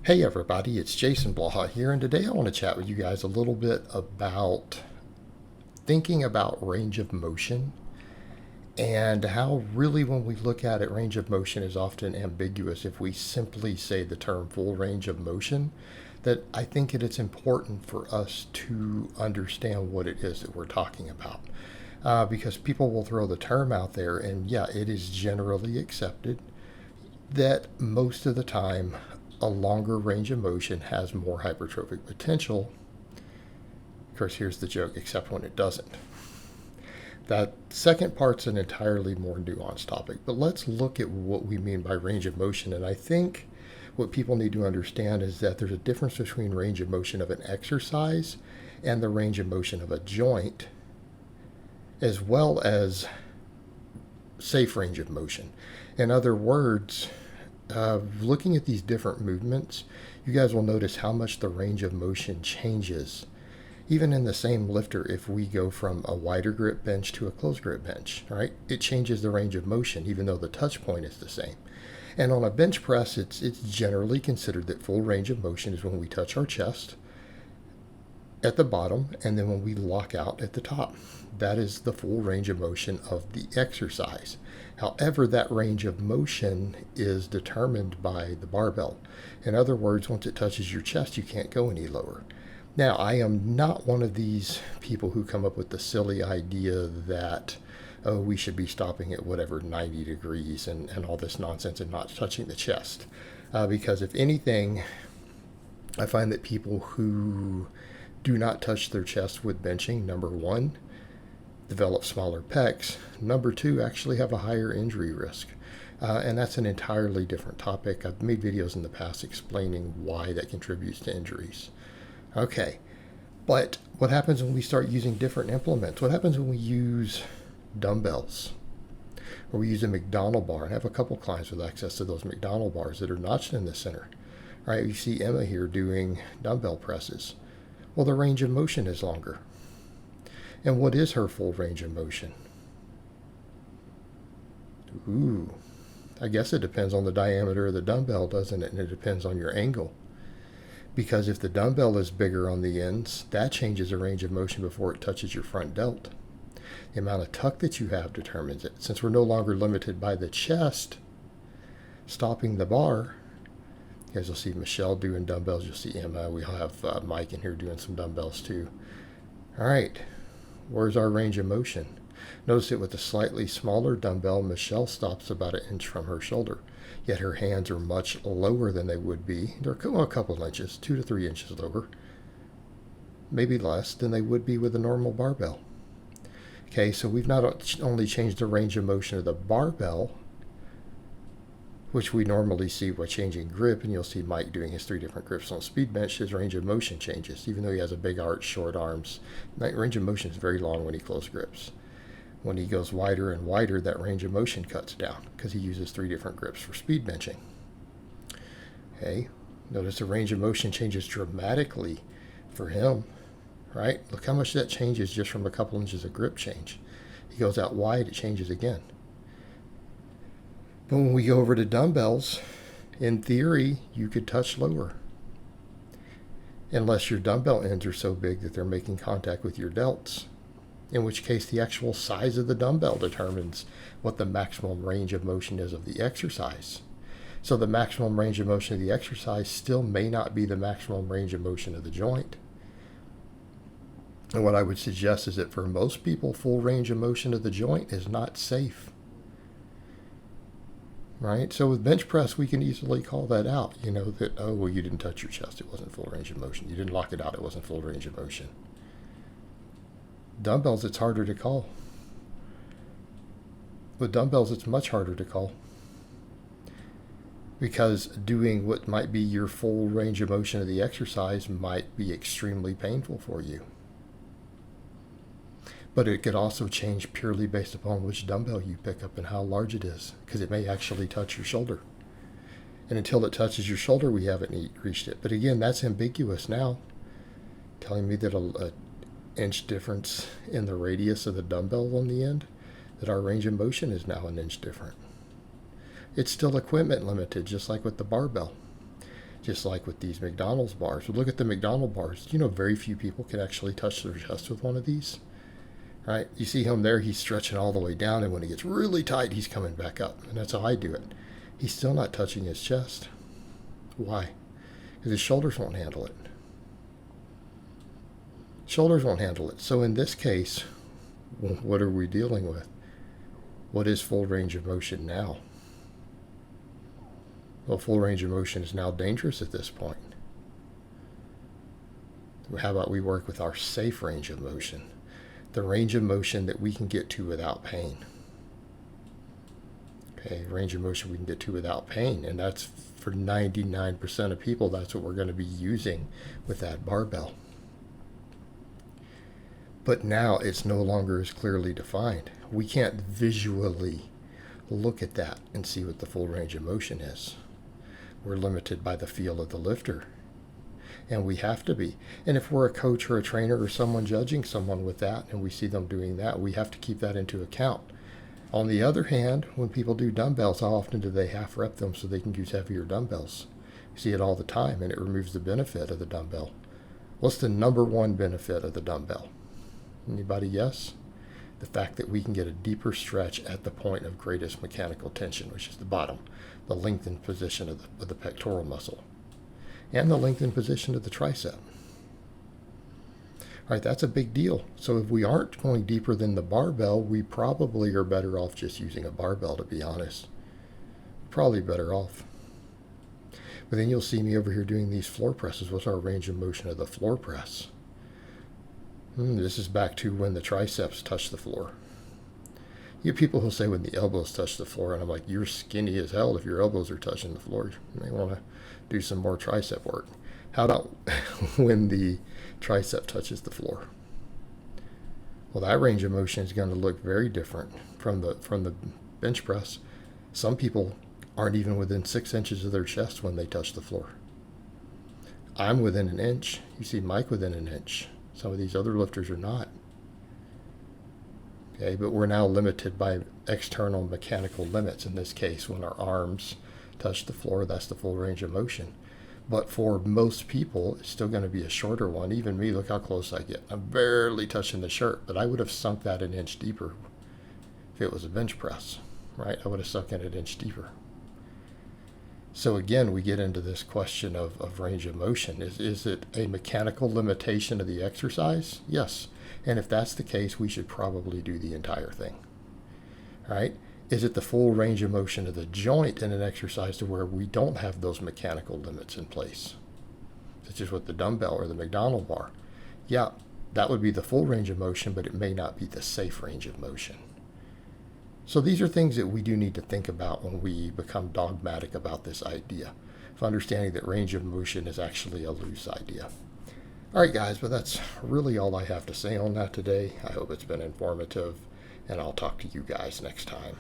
Hey everybody, it's Jason Blaha here, and today I want to chat with you guys a little bit about thinking about range of motion and how really when we look at it, range of motion is often ambiguous if we simply say the term full range of motion. That I think it's important for us to understand what it is that we're talking about. Because people will throw the term out there, and yeah, it is generally accepted that most of the time a longer range of motion has more hypertrophic potential. Of course, here's the joke, except when it doesn't. That second part's an entirely more nuanced topic, but let's look at what we mean by range of motion. And I think what people need to understand is that there's a difference between range of motion of an exercise and the range of motion of a joint, as well as safe range of motion. In other words, looking at these different movements, you guys will notice how much the range of motion changes. Even in the same lifter, if we go from a wider grip bench to a closed grip bench, right, it changes the range of motion, even though the touch point is the same. And on a bench press, it's generally considered that full range of motion is when we touch our chest at the bottom, and then when we lock out at the top. That is the full range of motion of the exercise. However, that range of motion is determined by the barbell. In other words, once it touches your chest, you can't go any lower. Now, I am not one of these people who come up with the silly idea that, oh, we should be stopping at whatever 90 degrees and all this nonsense and not touching the chest. Because if anything, I find that people who do not touch their chest with benching, number one, develop smaller pecs. Number two, actually have a higher injury risk. And that's an entirely different topic. I've made videos in the past explaining why that contributes to injuries. Okay, but what happens when we start using different implements? What happens when we use dumbbells? Or we use a McDonald bar, and I have a couple clients with access to those McDonald bars that are notched in the center. All right, you see Emma here doing dumbbell presses. Well, the range of motion is longer. And what is her full range of motion? Ooh, I guess it depends on the diameter of the dumbbell, doesn't it? And it depends on your angle. Because if the dumbbell is bigger on the ends, that changes the range of motion before it touches your front delt. The amount of tuck that you have determines it. Since we're no longer limited by the chest stopping the bar, you guys will see Michelle doing dumbbells. You'll see Emma. We'll have Mike in here doing some dumbbells too. All right. Where's our range of motion? Notice that with a slightly smaller dumbbell, Michelle stops about an inch from her shoulder. Yet her hands are much lower than they would be. They're a couple inches, 2 to 3 inches lower. Maybe less than they would be with a normal barbell. Okay, so we've not only changed the range of motion of the barbell, which we normally see by changing grip, and you'll see Mike doing his 3 different grips on speed bench, his range of motion changes. Even though he has a big arch, short arms, that range of motion is very long when he close grips. When he goes wider and wider, that range of motion cuts down because he uses 3 different grips for speed benching. Okay, notice the range of motion changes dramatically for him, right? Look how much that changes just from a couple inches of grip change. He goes out wide, it changes again. But when we go over to dumbbells, in theory, you could touch lower. Unless your dumbbell ends are so big that they're making contact with your delts. In which case, the actual size of the dumbbell determines what the maximum range of motion is of the exercise. So the maximum range of motion of the exercise still may not be the maximum range of motion of the joint. And what I would suggest is that for most people, full range of motion of the joint is not safe. Right? So with bench press, we can easily call that out. You know, that, oh, well, you didn't touch your chest. It wasn't full range of motion. You didn't lock it out. It wasn't full range of motion. Dumbbells, it's harder to call. With dumbbells, it's much harder to call. Because doing what might be your full range of motion of the exercise might be extremely painful for you. But it could also change purely based upon which dumbbell you pick up and how large it is, because it may actually touch your shoulder. And until it touches your shoulder, we haven't reached it. But again, that's ambiguous now, telling me that an inch difference in the radius of the dumbbell on the end, that our range of motion is now an inch different. It's still equipment limited, just like with the barbell. Just like with these McDonald's bars. But look at the McDonald's bars. You know, very few people can actually touch their chest with one of these. Right? You see him there, he's stretching all the way down, and when it gets really tight, he's coming back up. And that's how I do it. He's still not touching his chest. Why? Because his shoulders won't handle it. Shoulders won't handle it. So in this case, what are we dealing with? What is full range of motion now? Well, full range of motion is now dangerous at this point. How about we work with our safe range of motion? The range of motion that we can get to without pain. Okay, range of motion we can get to without pain. And that's for 99% of people, that's what we're going to be using with that barbell. But now it's no longer as clearly defined. We can't visually look at that and see what the full range of motion is. We're limited by the feel of the lifter. And we have to be. And if we're a coach or a trainer or someone judging someone with that and we see them doing that, we have to keep that into account. On the other hand, when people do dumbbells, how often do they half rep them so they can use heavier dumbbells? You see it all the time, and it removes the benefit of the dumbbell. What's the number one benefit of the dumbbell? Anybody guess? The fact that we can get a deeper stretch at the point of greatest mechanical tension, which is the bottom, the lengthened position of the pectoral muscle, and the lengthened position of the tricep. All right, that's a big deal. So if we aren't going deeper than the barbell, we probably are better off just using a barbell, to be honest. Probably better off. But then you'll see me over here doing these floor presses. What's our range of motion of the floor press? This is back to when the triceps touch the floor. You get people who say when the elbows touch the floor, and I'm like, you're skinny as hell if your elbows are touching the floor. You may want to do some more tricep work. How about when the tricep touches the floor? Well, that range of motion is going to look very different from the bench press. Some people aren't even within 6 inches of their chest when they touch the floor. I'm within an inch. You see Mike within an inch. Some of these other lifters are not. Okay, but we're now limited by external mechanical limits. In this case, when our arms touch the floor, that's the full range of motion. But for most people, it's still going to be a shorter one. Even me, look how close I get. I'm barely touching the shirt, but I would have sunk that an inch deeper if it was a bench press, right? I would have sunk it an inch deeper. So again, we get into this question of range of motion. Is it a mechanical limitation of the exercise? Yes. And if that's the case, we should probably do the entire thing, right? Is it the full range of motion of the joint in an exercise to where we don't have those mechanical limits in place, such as with the dumbbell or the McDonald's bar? Yeah, that would be the full range of motion, but it may not be the safe range of motion. So these are things that we do need to think about when we become dogmatic about this idea of understanding that range of motion is actually a loose idea. All right, guys, but that's really all I have to say on that today. I hope it's been informative, and I'll talk to you guys next time.